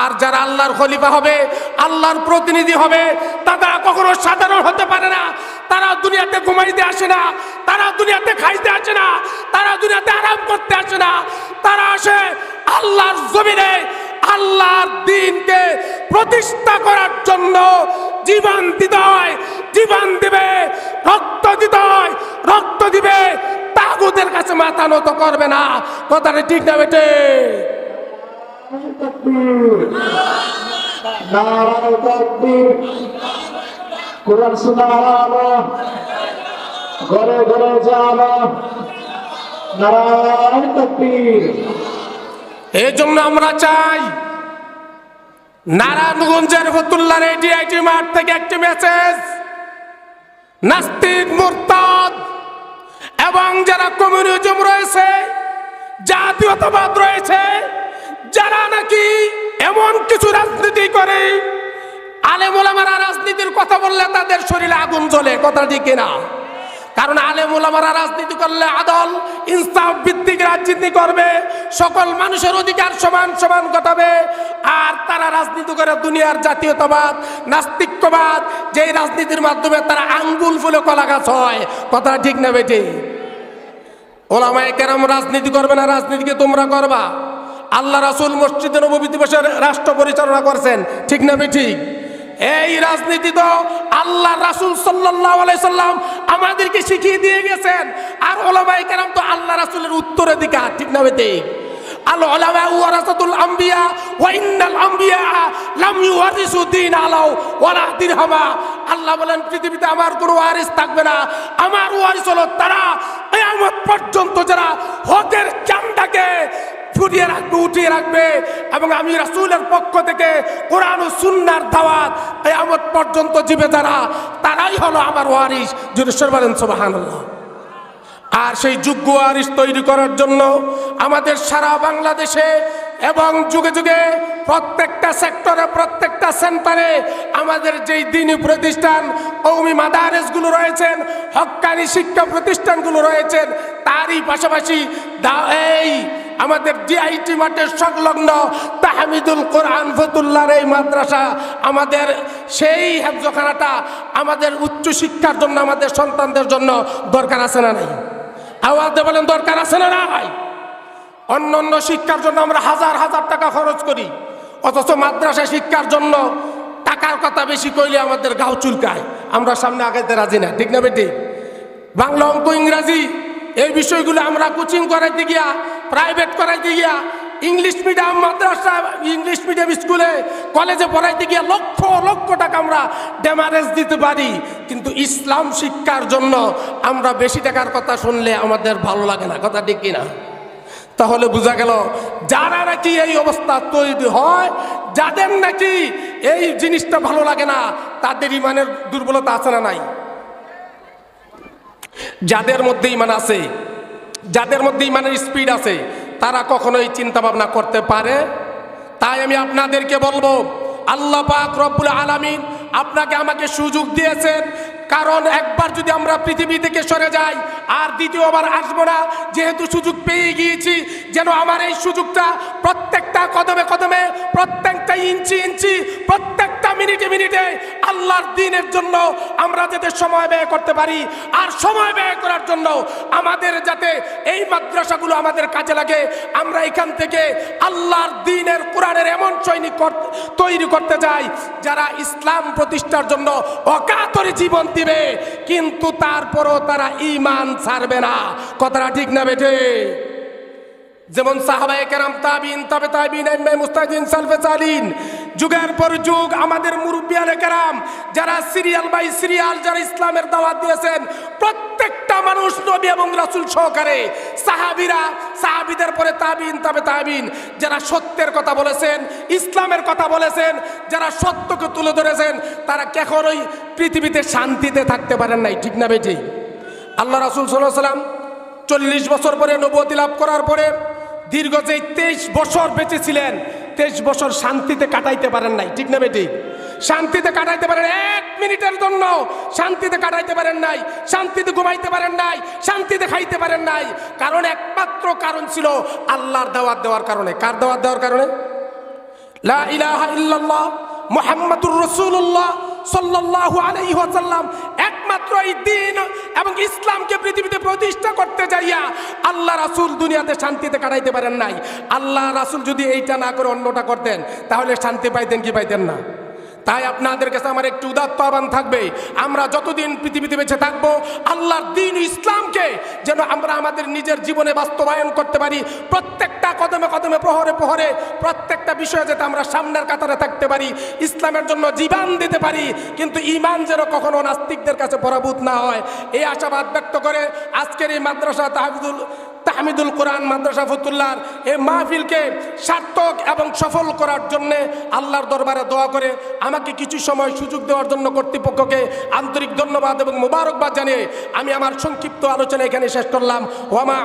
আর যারা আল্লাহর খলিফা হবে, আল্লাহর প্রতিনিধি হবে, তারা কখনো সাধারণ হতে পারে না। তারা দুনিয়াতে ঘুমাইতে আসে না, তারা দুনিয়াতে খাইতে আসে না, তারা দুনিয়াতে আরাম করতে আসে না। তারা আসে আল্লাহর জমিনে আল্লাহর দ্বীনকে প্রতিষ্ঠা করার জন্য। জীবন দিতে হয়, জীবন দিবে, রক্ত দিতে হয়, রক্ত দিবে। তাগুতের কাছে মাথা নত করবে না। কথাটা ঠিক না বেটে? কোরআন শোনানো, ঘরে ঘরে যাওয়া, নারায়ণ তাকবীর। এই জন্য আমরা চাই নারায়ণগঞ্জের ফতুল্লার এটি মাঠ থেকে একটি মেসেজ নাস্তিক, মুরতাদ এবং যারা কমিউনিজম রয়েছে, জাতীয়তাবাদ রয়েছে, যারা নাকি এমন কিছু রাজনীতি করে, আলেম ওলামারা রাজনীতির কথা বললে তাদের শরীরে আগুন জ্বলে। কথা ঠিক কিনা? কারণ আলেম ওলামারা রাজনীতি করলে আদল ইনসাফ ভিত্তিক রাজনীতি করবে, সকল মানুষের অধিকার সমান সমান ঘটাবে। আর তারা রাজনীতি করে দুনিয়ার জাতীয়তাবাদ, নাস্তিক্যবাদ, যেই রাজনীতির মাধ্যমে তারা আঙ্গুল ফুলে কলা গাছ হয়। কথা ঠিক না বেটি? ওলামায়ে কেরাম রাজনীতি করবে না, রাজনীতিকে তোমরা করবা। আল্লাহ রাসূল মসজিদে নববীতে বসে রাষ্ট্র পরিচালনা করছেন, ঠিক না বেটি? এই রাজনীতি তো আল্লাহ রাসূল সাল্লাল্লাহু আলাইহি সাল্লাম আমাদেরকে শিখিয়ে দিয়ে গেছেন। আর ওলামায়ে কেরাম তো আল্লাহ রাসূলের উত্তরাধিকার, ঠিক না বেটি? আল উলামা ওয়ারাসাতুল আম্বিয়া ওয়া ইন্নাল আম্বিয়া লাম ইউওয়ারিসু দীনালাও ওয়ালা দিরহামা। আল্লাহ বলেন পৃথিবীতে আমার কোনো ওয়ারিস থাকবে না, আমার ওয়ারিস হলো তারা কিয়ামত পর্যন্ত যারা হকের চামড়াকে ফুটিয়ে রাখবে, উঠিয়ে রাখবে। এবং আমি রাসূলের পক্ষ থেকে কোরআন ও সুন্নাহর দাওয়াত কিয়ামত পর্যন্ত দিবে যারা, তারাই হলো আমার ওয়ারিস। জোরে বলেন সুবহানাল্লাহ। আর সেই যোগ্য ওয়ারিস তৈরি করার জন্য আমাদের সারা বাংলাদেশে এবং যুগে যুগে প্রত্যেকটা সেক্টরে, প্রত্যেকটা সেন্টারে আমাদের যেই দ্বীনি প্রতিষ্ঠান, কওমি মাদারিসগুলো রয়েছেন, হক্কানি শিক্ষা প্রতিষ্ঠানগুলো রয়েছেন, তারই পাশাপাশি এই আমাদের ডিআইটি মাঠের সংলগ্ন তাহমিদুল কোরআন ফতুল্লার এই মাদ্রাসা, আমাদের সেই হেফজখানাটা আমাদের উচ্চ শিক্ষার জন্য, আমাদের সন্তানদের জন্য দরকার আছে না নাই? আওয়াজে বলেন দরকার আছে না নাই? অন্য অন্য শিক্ষার জন্য আমরা হাজার হাজার টাকা খরচ করি, অথচ মাদ্রাসা শিক্ষার জন্য টাকার কথা বেশি কইলে আমাদের গাও চুলকায়, আমরা সামনে আগাইতে রাজি না, ঠিক না বেটি? বাংলা, অঙ্ক, ইংরাজি এই বিষয়গুলো আমরা কোচিং করাইতে গিয়া, প্রাইভেট করাইতে গিয়া, ইংলিশ মিডিয়াম মাদ্রাসা, ইংলিশ মিডিয়াম স্কুলে, কলেজে পড়াইতে গিয়া লক্ষ লক্ষ টাকা আমরা ড্যামারেজ দিতে পারি, কিন্তু ইসলাম শিক্ষার জন্য আমরা বেশি টাকার কথা শুনলে আমাদের ভালো লাগে না। কথা ঠিক কিনা? তাহলে বোঝা গেল যারা নাকি এই অবস্থা তৈরি হয়, যাদের নাকি এই জিনিসটা ভালো লাগে না, তাদের ইমানের দুর্বলতা আছে না নাই? যাদের মধ্যে ইমান আছে, যাদের মধ্যে ইমানের স্পিড আছে, তারা কখনোই চিন্তা ভাবনা করতে পারে। তাই আমি আপনাদেরকে বলবো, আল্লাহ পাক রব্বুল আলামিন আপনাকে আমাকে সুযোগ দিয়েছেন, কারণ একবার যদি আমরা পৃথিবী থেকে সরে যাই আর দ্বিতীয়বার আসবো না। যেহেতু সুযোগ পেয়ে গিয়েছি, যেন আমার এই সুযোগটা প্রত্যেকটা কদমে কদমে, প্রত্যেকটা ইঞ্চি ইঞ্চি, প্রত্যেকটা মিনিটে মিনিটে আল্লাহর দ্বীনের জন্য আমরা যাতে সময় ব্যয় করতে পারি। আর সময় ব্যয় করার জন্য আমাদের যাতে এই মাদ্রাসাগুলো আমাদের কাজে লাগে। আমরা এখান থেকে আল্লাহর দ্বীনের, কোরআনের এমন সৈনিক তৈরি করতে চাই যারা ইসলাম প্রতিষ্ঠার জন্য অকাতরে জীবন দিবে, কিন্তু তারপরও তারা ঈমান ছাড়বে না। কথাটা ঠিক না বেঠে? যেমন সাহাবায়ে কেরাম, তাবিঈন, তাবে তাবিঈন, আইম্মায়ে মুজতাহিদিন, সালফে সালিহিন, যুগের পর যুগ আমাদের মুরব্বিয়ানে কেরাম যারা সিরিয়াল বাই সিরিয়াল যারা ইসলামের দাওয়াত দিয়েছেন, প্রত্যেকটা মানুষ নবী এবং রাসূল সহকারে সাহাবীরা, সাহাবীদের পরে তাবিঈন, তাবে তাবিঈন যারা সত্যের কথা বলেছেন, ইসলামের কথা বলেছেন, যারা সত্যকে তুলে ধরেছেন, তারা কখনোই পৃথিবীতে শান্তিতে থাকতে পারেন নাই। ঠিক না বেঠি? আল্লাহ রাসূল সাল্লাল্লাহু আলাইহি ওয়াসাল্লাম 40 বছর পরে নবুয়তি লাভ করার পরে দীর্ঘ যে 23 বছর বেঁচে ছিলেন, 23 বছর শান্তিতে কাটাইতে পারেন নাই। ঠিক না বেটি? শান্তিতে কাটাইতে পারেন, 1 মিনিটের জন্য শান্তিতে কাটাইতে পারেন নাই, শান্তিতে ঘুমাইতে পারেন নাই, শান্তিতে খাইতে পারেন নাই। কারণ একমাত্র কারণ ছিল আল্লাহর দাওয়াত দেওয়ার কারণে। কার দাওয়াত দেওয়ার কারণে? লা ইলাহা ইল্লাল্লাহ মুহাম্মাদুর রাসূলুল্লাহ সাল্লাল্লাহু আলাইহি ওয়াসাল্লাম একমাত্র এই দ্বীন এবং ইসলামকে পৃথিবীতে প্রতিষ্ঠা করতে যাইয়া আল্লাহ রাসূল দুনিয়াতে শান্তিতে কাটাইতে পারেন নাই। আল্লাহ রাসূল যদি এইটা না করে অন্যটা করতেন তাহলে শান্তি পাইতেন কি পাইতেন না? তাই আপনাদের কাছে আমার একটু উদাত্ত আহ্বান থাকবে, আমরা যতদিন পৃথিবীতে বেঁচে থাকবো আল্লাহর দ্বীন ইসলামকে যেন আমরা আমাদের নিজের জীবনে বাস্তবায়ন করতে পারি। প্রত্যেকটা কদমে কদমে, প্রহরে প্রহরে, প্রত্যেকটা বিষয়ে যাতে আমরা সামনের কাতারে থাকতে পারি, ইসলামের জন্য জীবন দিতে পারি, কিন্তু ঈমান যেন কখনো নাস্তিকদের কাছে পরাভূত না হয়, এই আশাবাদ ব্যক্ত করে আজকের এই মাদ্রাসা তাহমিদুল কোরআন মাদ্রাসা ফতুল্লাহর এই মাহফিলকে সার্থক এবং সফল করার জন্য আল্লাহর দরবারে দোয়া করে আমাকে কিছু সময় সুযোগ দেওয়ার জন্য কর্তৃপক্ষকে আন্তরিক ধন্যবাদ এবং মোবারকবাদ জানিয়ে আমি আমার সংক্ষিপ্ত আলোচনা এখানে শেষ করলাম। ওয়ামা